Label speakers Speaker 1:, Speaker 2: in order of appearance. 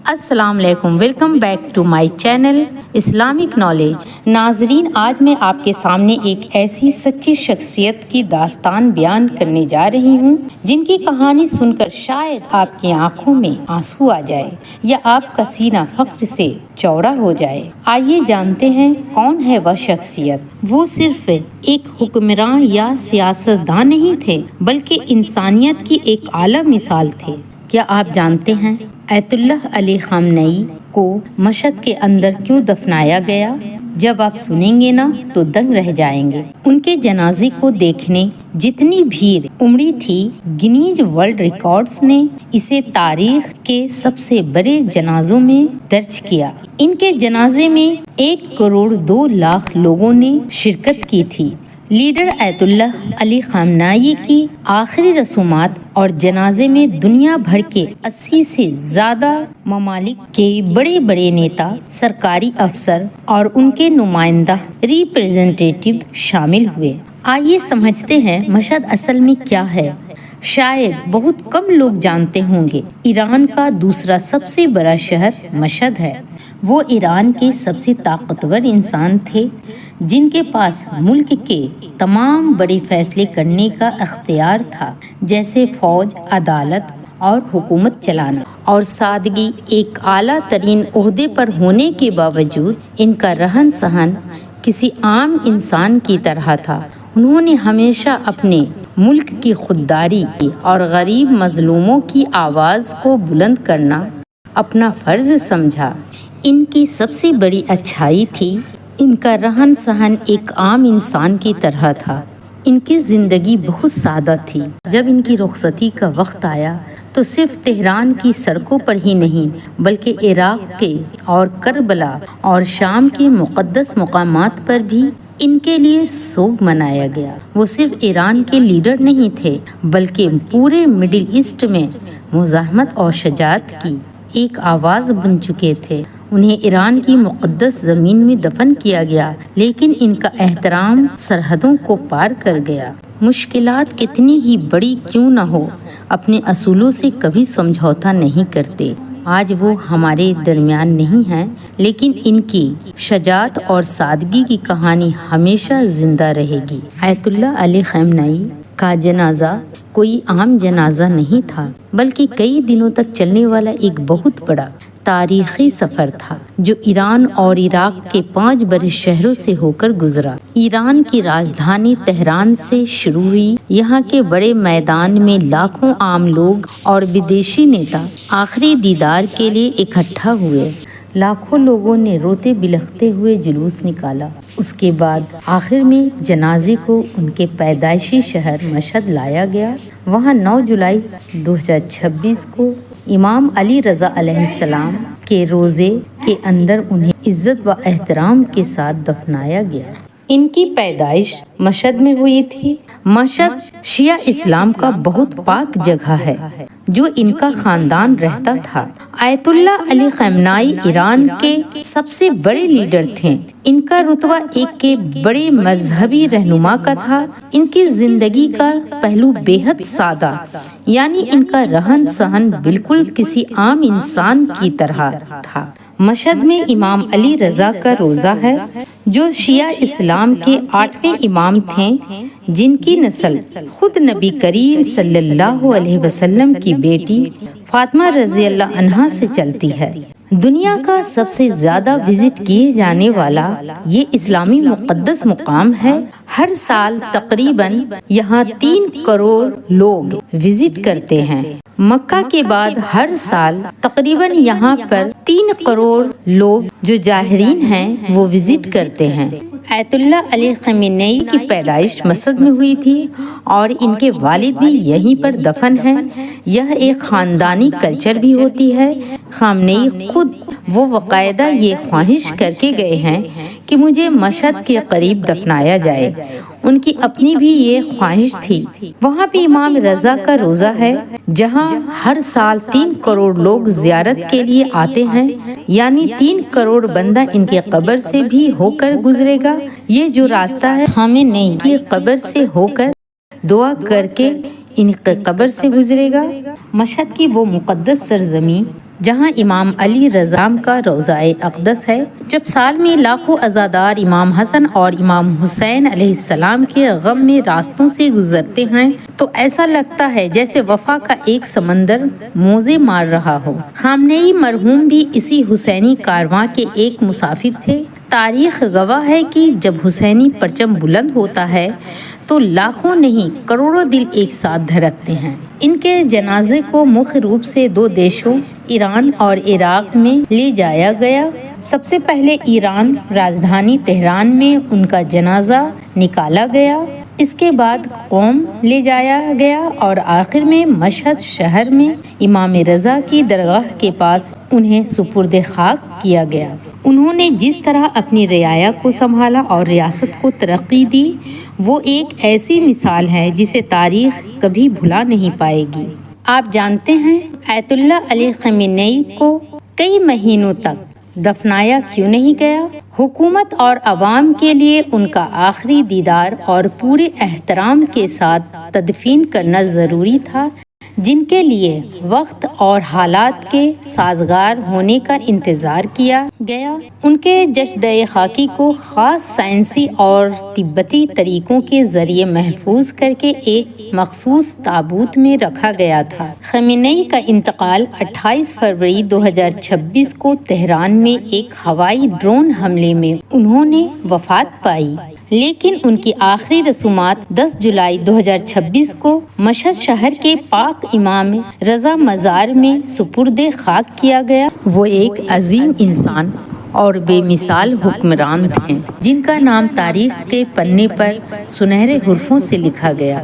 Speaker 1: السلام علیکم، welcome back to my channel Islamic knowledge. ناظرین، آج میں آپ کے سامنے ایک ایسی سچی شخصیت کی داستان بیان کرنے جا رہی ہوں جن کی کہانی سن کر شاید آپ کی آنکھوں میں آنسو آ جائے یا آپ کا سینہ فخر سے چوڑا ہو جائے۔ آئیے جانتے ہیں کون ہے وہ شخصیت۔ وہ صرف ایک حکمراں یا سیاستدان نہیں تھے بلکہ انسانیت کی ایک اعلیٰ مثال تھے۔ کیا آپ جانتے ہیں آیت اللہ علی خامنئی کو مشہد کے اندر کیوں دفنایا گیا؟ جب آپ سنیں گے نا تو دنگ رہ جائیں گے۔ ان کے جنازے کو دیکھنے جتنی بھیڑ امڑی تھی، گنیز ورلڈ ریکارڈز نے اسے تاریخ کے سب سے بڑے جنازوں میں درج کیا۔ ان کے جنازے میں 1,02,00,000 لوگوں نے شرکت کی تھی۔ لیڈر آیت اللہ علی خامنئی کی آخری رسومات اور جنازے میں دنیا بھر کے 80 سے زیادہ ممالک کے بڑے بڑے نیتا، سرکاری افسر اور ان کے نمائندہ ریپریزنٹیٹیو شامل ہوئے۔ آئیے سمجھتے ہیں مشہد اصل میں کیا ہے۔ شاید بہت کم لوگ جانتے ہوں گے، ایران کا دوسرا سب سے بڑا شہر مشہد ہے۔ وہ ایران کے سب سے طاقتور انسان تھے جن کے پاس ملک کے تمام بڑے فیصلے کرنے کا اختیار تھا، جیسے فوج، عدالت اور حکومت چلانا۔ اور سادگی، ایک اعلیٰ ترین عہدے پر ہونے کے باوجود ان کا رہن سہن کسی عام انسان کی طرح تھا۔ انہوں نے ہمیشہ اپنے ملک کی خودداری اور غریب مظلوموں کی آواز کو بلند کرنا اپنا فرض سمجھا۔ ان کی سب سے بڑی اچھائی تھی ان کا رہن سہن ایک عام انسان کی طرح تھا۔ ان کی زندگی بہت سادہ تھی۔ جب ان کی رخصتی کا وقت آیا تو صرف تہران کی سڑکوں پر ہی نہیں بلکہ عراق کے اور کربلا اور شام کے مقدس مقامات پر بھی ان کے لیے سوگ منایا گیا۔ وہ صرف ایران کے لیڈر نہیں تھے بلکہ پورے مڈل ایسٹ میں مزاحمت اور شجاعت کی ایک آواز بن چکے تھے۔ انہیں ایران کی مقدس زمین میں دفن کیا گیا، لیکن ان کا احترام سرحدوں کو پار کر گیا۔ مشکلات کتنی ہی بڑی کیوں نہ ہو، اپنے اصولوں سے کبھی سمجھوتا نہیں کرتے۔ آج وہ ہمارے درمیان نہیں ہیں، لیکن ان کی شجاعت اور سادگی کی کہانی ہمیشہ زندہ رہے گی۔ آیت اللہ علی خامنئی کا جنازہ کوئی عام جنازہ نہیں تھا بلکہ کئی دنوں تک چلنے والا ایک بہت بڑا تاریخی سفر تھا جو ایران اور عراق کے 5 بڑے شہروں سے ہو کر گزرا۔ ایران کی راجدھانی تہران سے شروع ہوئی۔ یہاں کے بڑے میدان میں لاکھوں عام لوگ اور بدیشی نیتا آخری دیدار کے لیے اکٹھا ہوئے۔ لاکھوں لوگوں نے روتے بلکتے ہوئے جلوس نکالا۔ اس کے بعد آخر میں جنازے کو ان کے پیدائشی شہر مشہد لایا گیا۔ وہاں 9 جولائی 2026 کو امام علی رضا علیہ السلام کے روضے کے اندر انہیں عزت و احترام کے ساتھ دفنایا گیا۔ ان کی پیدائش مشہد میں ہوئی تھی۔ مشہد شیعہ اسلام کا بہت پاک جگہ ہے جو ان کا خاندان رہتا تھا۔ آیت اللہ علی خامنئی ایران کے سب سے بڑے لیڈر تھے۔ ان کا رتبہ ایک کے بڑے مذہبی رہنما کا تھا۔ ان کی زندگی کا پہلو بے حد سادہ، یعنی ان کا رہن سہن بالکل کسی عام انسان کی طرح تھا۔ مشہد میں امام علی رضا کا روضہ ہے جو شیعہ اسلام کے 8ویں امام تھے، جن کی نسل خود نبی کریم صلی اللہ علیہ وسلم کی بیٹی فاطمہ رضی اللہ عنہا سے چلتی ہے۔ دنیا کا سب سے زیادہ وزٹ کیے جانے والا یہ اسلامی مقدس مقام ہے۔ ہر سال تقریباً یہاں 3 کروڑ لوگ وزٹ کرتے ہیں۔ مکہ کے بعد ہر سال تقریباً یہاں پر 3 کروڑ لوگ جو زائرین ہیں وہ وزٹ کرتے ہیں۔ آیت اللہ علی خامنئی کی پیدائش مشہد میں ہوئی تھی اور ان کے والد بھی یہیں پر دفن ہیں۔ یہ ایک خاندانی کلچر بھی ہوتی ہے۔ خامنئی خود وہ باقاعدہ یہ خواہش کر کے گئے ہیں کہ مجھے مشہد کے قریب دفنایا جائے۔ ان کی اپنی بھی یہ خواہش تھی۔ وہاں بھی امام رضا کا روضہ ہے جہاں ہر سال 3 کروڑ لوگ زیارت کے لیے آتے ہیں، یعنی 3 کروڑ بندہ ان کی قبر سے بھی ہو کر گزرے گا۔ یہ جو راستہ ہے خامنئی کی قبر سے ہو کر دعا کر کے ان کی قبر سے گزرے گا۔ مشہد کی وہ مقدس سرزمین جہاں امام علی رضا کا روضہ اقدس ہے۔ جب سال میں لاکھوں عزادار امام حسن اور امام حسین علیہ السلام کے غم میں راستوں سے گزرتے ہیں تو ایسا لگتا ہے جیسے وفا کا ایک سمندر موزے مار رہا ہو۔ خامنئی مرحوم بھی اسی حسینی کارواں کے ایک مسافر تھے۔ تاریخ گواہ ہے کہ جب حسینی پرچم بلند ہوتا ہے تو لاکھوں نہیں کروڑوں دل ایک ساتھ دھڑکتے ہیں۔ ان کے جنازے کو مکھ روپ سے دو دیشوں ایران اور عراق میں لے جایا گیا۔ سب سے پہلے ایران راجدھانی تہران میں ان کا جنازہ نکالا گیا، اس کے بعد قم لے جایا گیا اور آخر میں مشہد شہر میں امام رضا کی درگاہ کے پاس انہیں سپرد خاک کیا گیا۔ انہوں نے جس طرح اپنی رعایا کو سنبھالا اور ریاست کو ترقی دی، وہ ایک ایسی مثال ہے جسے تاریخ کبھی بھلا نہیں پائے گی۔ آپ جانتے ہیں آیت اللہ علی خامنئی کو کئی مہینوں تک دفنایا کیوں نہیں گیا؟ حکومت اور عوام کے لیے ان کا آخری دیدار اور پورے احترام کے ساتھ تدفین کرنا ضروری تھا، جن کے لیے وقت اور حالات کے سازگار ہونے کا انتظار کیا گیا۔ ان کے جسد خاکی کو خاص سائنسی اور طبی طریقوں کے ذریعے محفوظ کر کے ایک مخصوص تابوت میں رکھا گیا تھا۔ خامنئی کا انتقال 28 فروری 2026 کو تہران میں ایک ہوائی ڈرون حملے میں انہوں نے وفات پائی، لیکن ان کی آخری رسومات 10 جولائی 2026 کو مشہد شہر کے پاک امام رضا مزار میں سپرد خاک کیا گیا۔ وہ ایک عظیم انسان اور بے مثال حکمران تھے، جن کا نام تاریخ کے پنے پر سنہرے حروفوں سے لکھا گیا۔